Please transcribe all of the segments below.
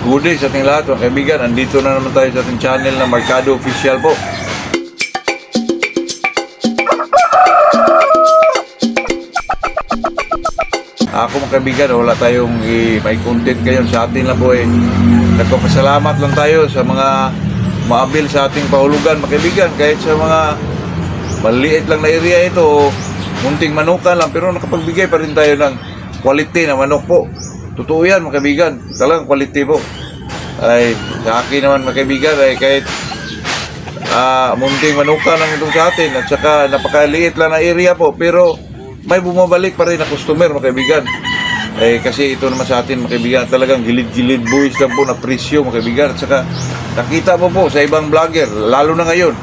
Good day sa ating lahat mga kaibigan. Andito na naman tayo sa ating channel na Mercado Official po. Ako mga kaibigan, wala tayong may content ngayon sa atin lang po nagpapasalamat lang tayo sa mga maabil sa ating pahulugan mga kaibigan. Kahit sa mga maliit lang na area ito, munting manukan lang, pero nakapagbigay pa rin tayo ng quality na manok po. Totoo yan mga kaibigan, talagang quality po. Ay sa akin naman mga kaibigan ay kahit munting manukan lang itong sa atin, at saka napakaliit lang na area po, pero may bumabalik pa rin na customer mga kaibigan. Kasi ito naman sa atin mga kaibigan, talagang gilid-gilid buwis lang po na presyo mga kaibigan. At saka nakita mo po sa ibang vlogger, lalo na ngayon,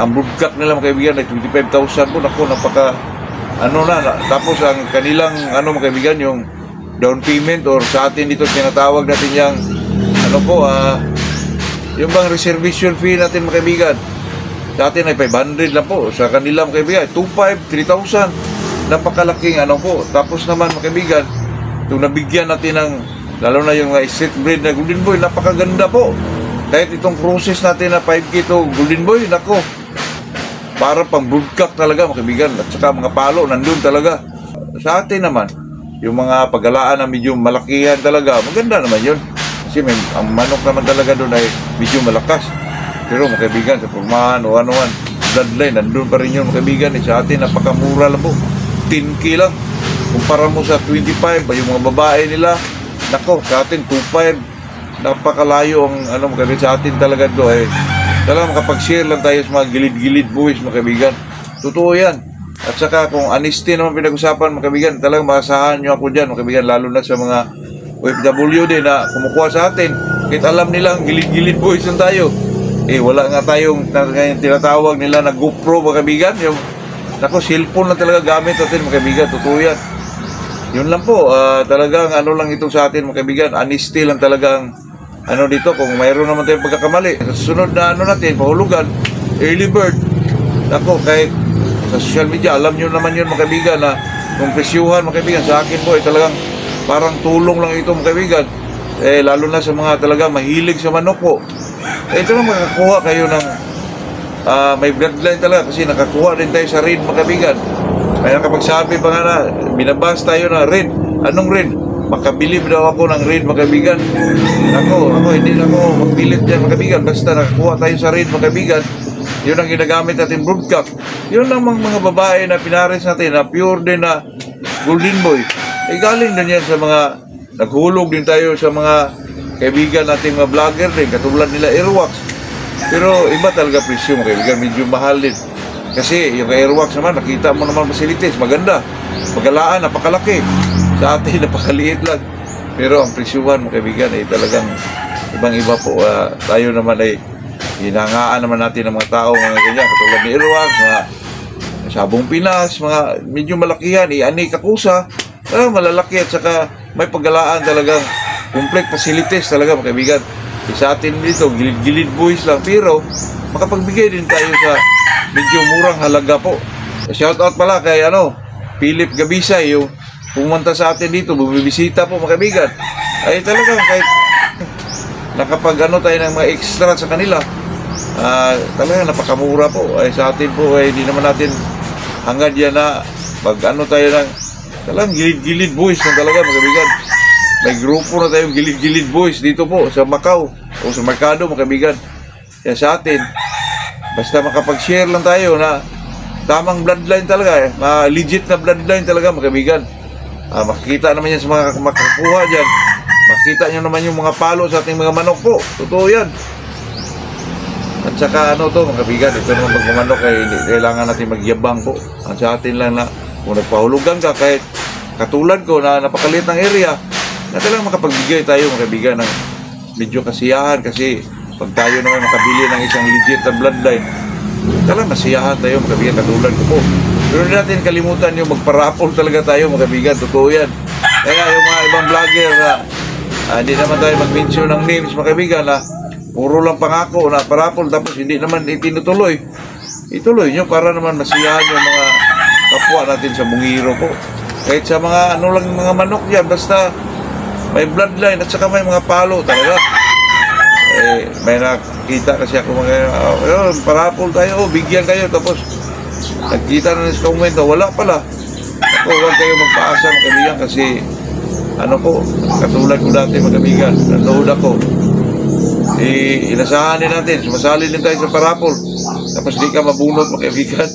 ang broadcast nila mga kaibigan ay 25,000 po. Naku, napaka tapos ang kanilang mga kaibigan, yung down payment, or sa atin dito tinatawag natin yung yung bang reservation fee natin mga kaibigan, sa atin ay 500 lang po, sa kanila mga kaibigan 2,500, 3,000. Napakalaking po. Tapos naman mga kaibigan, itong nabigyan natin ng, lalo na yung street breed na Golden Boy, napakaganda po. Kahit itong process natin na 5K to Golden Boy, nako, para pang broadcast talaga mga kaibigan. At saka mga palo nandun talaga. Sa atin naman, yung mga paggalaan na medyo malakihan talaga, maganda naman yun. Kasi ang manok naman talaga doon ay medyo malakas. Pero mga kaibigan, sa pagmahan o anuan, bloodline, nandun pa rin yun mga kaibigan. Sa atin, napakamura lang po. 10K lang. Kumpara mo sa 25, yung mga babae nila, nako, sa atin 2,500. Napakalayo ang mga kaibigan sa atin talaga doon. Talagang makapag-share lang tayo sa mga gilid-gilid buwis mga kaibigan. Totoo yan. At saka kung honesty naman pinag-usapan mga kaibigan, talagang maasahan nyo ako dyan mga kaibigan, lalo na sa mga OFW din na kumukuha sa atin. Kahit alam nilang gilid-gilid boys lang tayo, wala nga tayong tinatawag nila na GoPro mga kaibigan. Yung cellphone lang talaga gamit natin mga kaibigan. Totoo yan. Yun lang po, talagang lang ito sa atin mga kaibigan, honesty lang talagang dito. Kung mayroon naman tayong pagkakamali sa susunod na natin, pahulugan, early bird, kahit sa social media, alam nyo naman yun mga kaibigan, na kung presyuhan mga kaibigan, sa akin po talagang parang tulong lang ito mga kaibigan. Lalo na sa mga talaga mahilig sa manok po, ito lang makakuha kayo ng may bloodline talaga, kasi nakakuha din tayo sa red mga kaibigan. May nakapagsabi pa nga na, binabas tayo na red. Anong red? Makabilib daw ako ng red mga kaibigan. Ako hindi na ako magpilit dyan mga kaibigan, basta nakakuha tayo sa red mga kaibigan. Yun ang ginagamit natin broadcast. Yun ang mga babae na pinares natin na pure din na Golden Boy. Galing din yan sa mga, naghulog din tayo sa mga kaibigan natin mga vlogger din, katulad nila Airwax. Pero iba talaga presyo mga kaibigan, medyo mahal din. Kasi yung Airwax naman, nakita mo naman facilities, maganda. Paggalaan, napakalaki. Sa atin, napakaliit lang. Pero ang presyuhan mga kaibigan ay talagang ibang-iba po. Tayo naman ay hinangaan naman natin ng mga tao, mga ganyan, katulad ni Airwax, mga Sabong Pinas, mga medyo malakihan, Ani Kakusa, malalaki, at saka may paggalaan talagang complete facilities talaga mga kaibigan. Sa atin dito, gilid-gilid buwis lang, pero makapagbigay din tayo sa medyo murang halaga po. Shout out pala kay Philip Gabisay, yung pumunta sa atin dito, bumibisita po mga kaibigan. Ay talagang kahit nakapag tayo ng mga extra sa kanila, talagang napakamura po. Ay sa atin po hindi naman natin hangad yan na tayo ng talagang gilid-gilid boys na talaga mga kaibigan. May grupo na tayong gilid-gilid boys dito po sa Macau o sa Mercado mga kaibigan. Kaya sa atin, basta makapag-share lang tayo na tamang bloodline talaga, legit na bloodline talaga mga kaibigan. Makikita naman yan sa mga makakuha dyan. Makita nyo naman yung mga palo sa ating mga manok po. Totoo yan. At saka to mga kaibigan, ito naman magmamanok ay kailangan natin magyabang po. Ang sa atin lang na kung nagpahulugan ka, kahit katulad ko na napakaliit ng area, na talagang makapagbigay tayo mga kaibigan ng medyo kasiyahan. Kasi pag tayo naman makabili ng isang legit na bloodline, talagang masiyahan tayo mga kaibigan, katulad ko po. Pero hindi natin kalimutan yung magparapol talaga tayo mga kaibigan. Totoo yan. Kaya yung mga ibang vlogger na hindi naman tayo mag-mention ng names mga kaibigan, na puro lang pangako na parapol tapos hindi naman itinutuloy. Ituloy nyo para naman masiyahan yung mga kapwa natin sa Bungiro po. Kahit sa mga lang mga manok yan, basta may bloodline at saka may mga palo talaga. may nakita kasi ako parapol tayo, bigyan kayo. Tapos nagkita na sa komento, wala pala. Ako, huwag kayo magpaasa mga kaibigan kasi katulad ko dati mga kaibigan, nanood ako. Inasahan din natin, sumasali din tayo sa parapol. Tapos di ka mabunot mga kaibigan.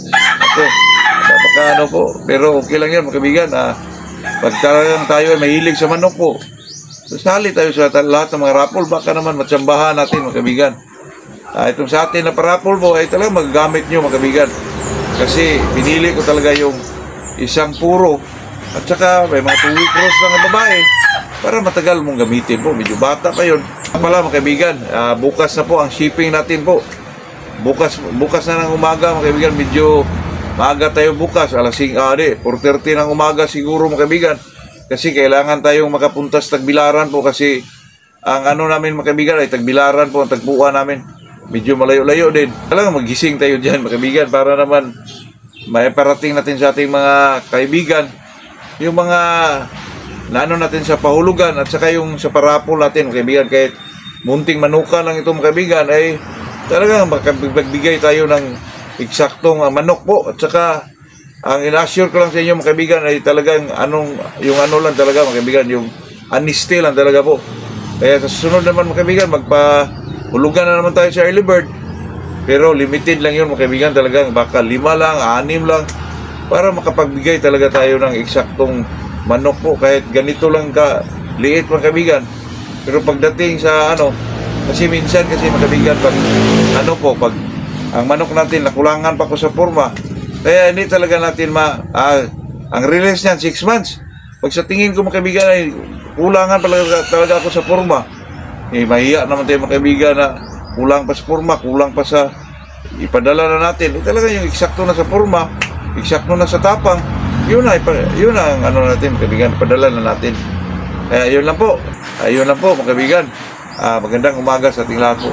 Ako, pero okay lang yan mga kaibigan. Pag talagang tayo ay mahilig sa manok po, sali tayo sa lahat ng mga rapol, baka naman matsambahan natin mga kaibigan. Itong sa atin na parapol po ay talagang magagamit nyo mga kaibigan. Kasi pinili ko talaga yung isang puro at saka may mga 2 week cross ng babae para matagal mong gamitin po. Medyo bata pa yun. Pala mga kaibigan, bukas na po ang shipping natin po. Bukas na ng umaga mga kaibigan, medyo maaga tayo bukas, alas 4:30 ng umaga siguro mga kaibigan. Kasi kailangan tayong makapunta sa Tagbilaran po kasi ang namin mga kaibigan ay Tagbilaran po, ang tagpuan namin. Medyo malayo-layo din. Kailangan magising tayo dyan mga kaibigan para naman may parating natin sa ating mga kaibigan yung mga natin sa pahulugan at saka yung sa parapol natin mga kaibigan. Kahit munting manuka lang ito mga kaibigan ay talagang makapagbigay tayo ng eksaktong manok po. At saka ang ina-assure ko lang sa inyo mga kaibigan ay talagang lang talaga mga kaibigan, yung honesty lang talaga po. Kaya sa susunod naman mga kaibigan, magpahulugan na naman tayo sa early bird. Pero limited lang yun mga kaibigan, talagang baka 5 lang, 6 lang para makapagbigay talaga tayo ng eksaktong manok po. Kahit ganito lang ka liit mga kaibigan. Pero pagdating sa kasi minsan kasi mga kaibigan, pag pag ang manok natin nakulangan pa ko sa forma, kaya hindi talaga natin ang release niyan 6 months. Pag sa tingin ko mga kaibigan ay kulangan talaga ako sa forma, mahiya naman tayo mga kaibigan na kulang pa sa forma, kulang pa sa ipadala na natin. Talaga yung eksakto na sa forma, eksakto na sa tapang, yun ang natin mga kaibigan, ipadala na natin. Kaya yun lang po mga kaibigan. Magandang umaga sa ating lahat po.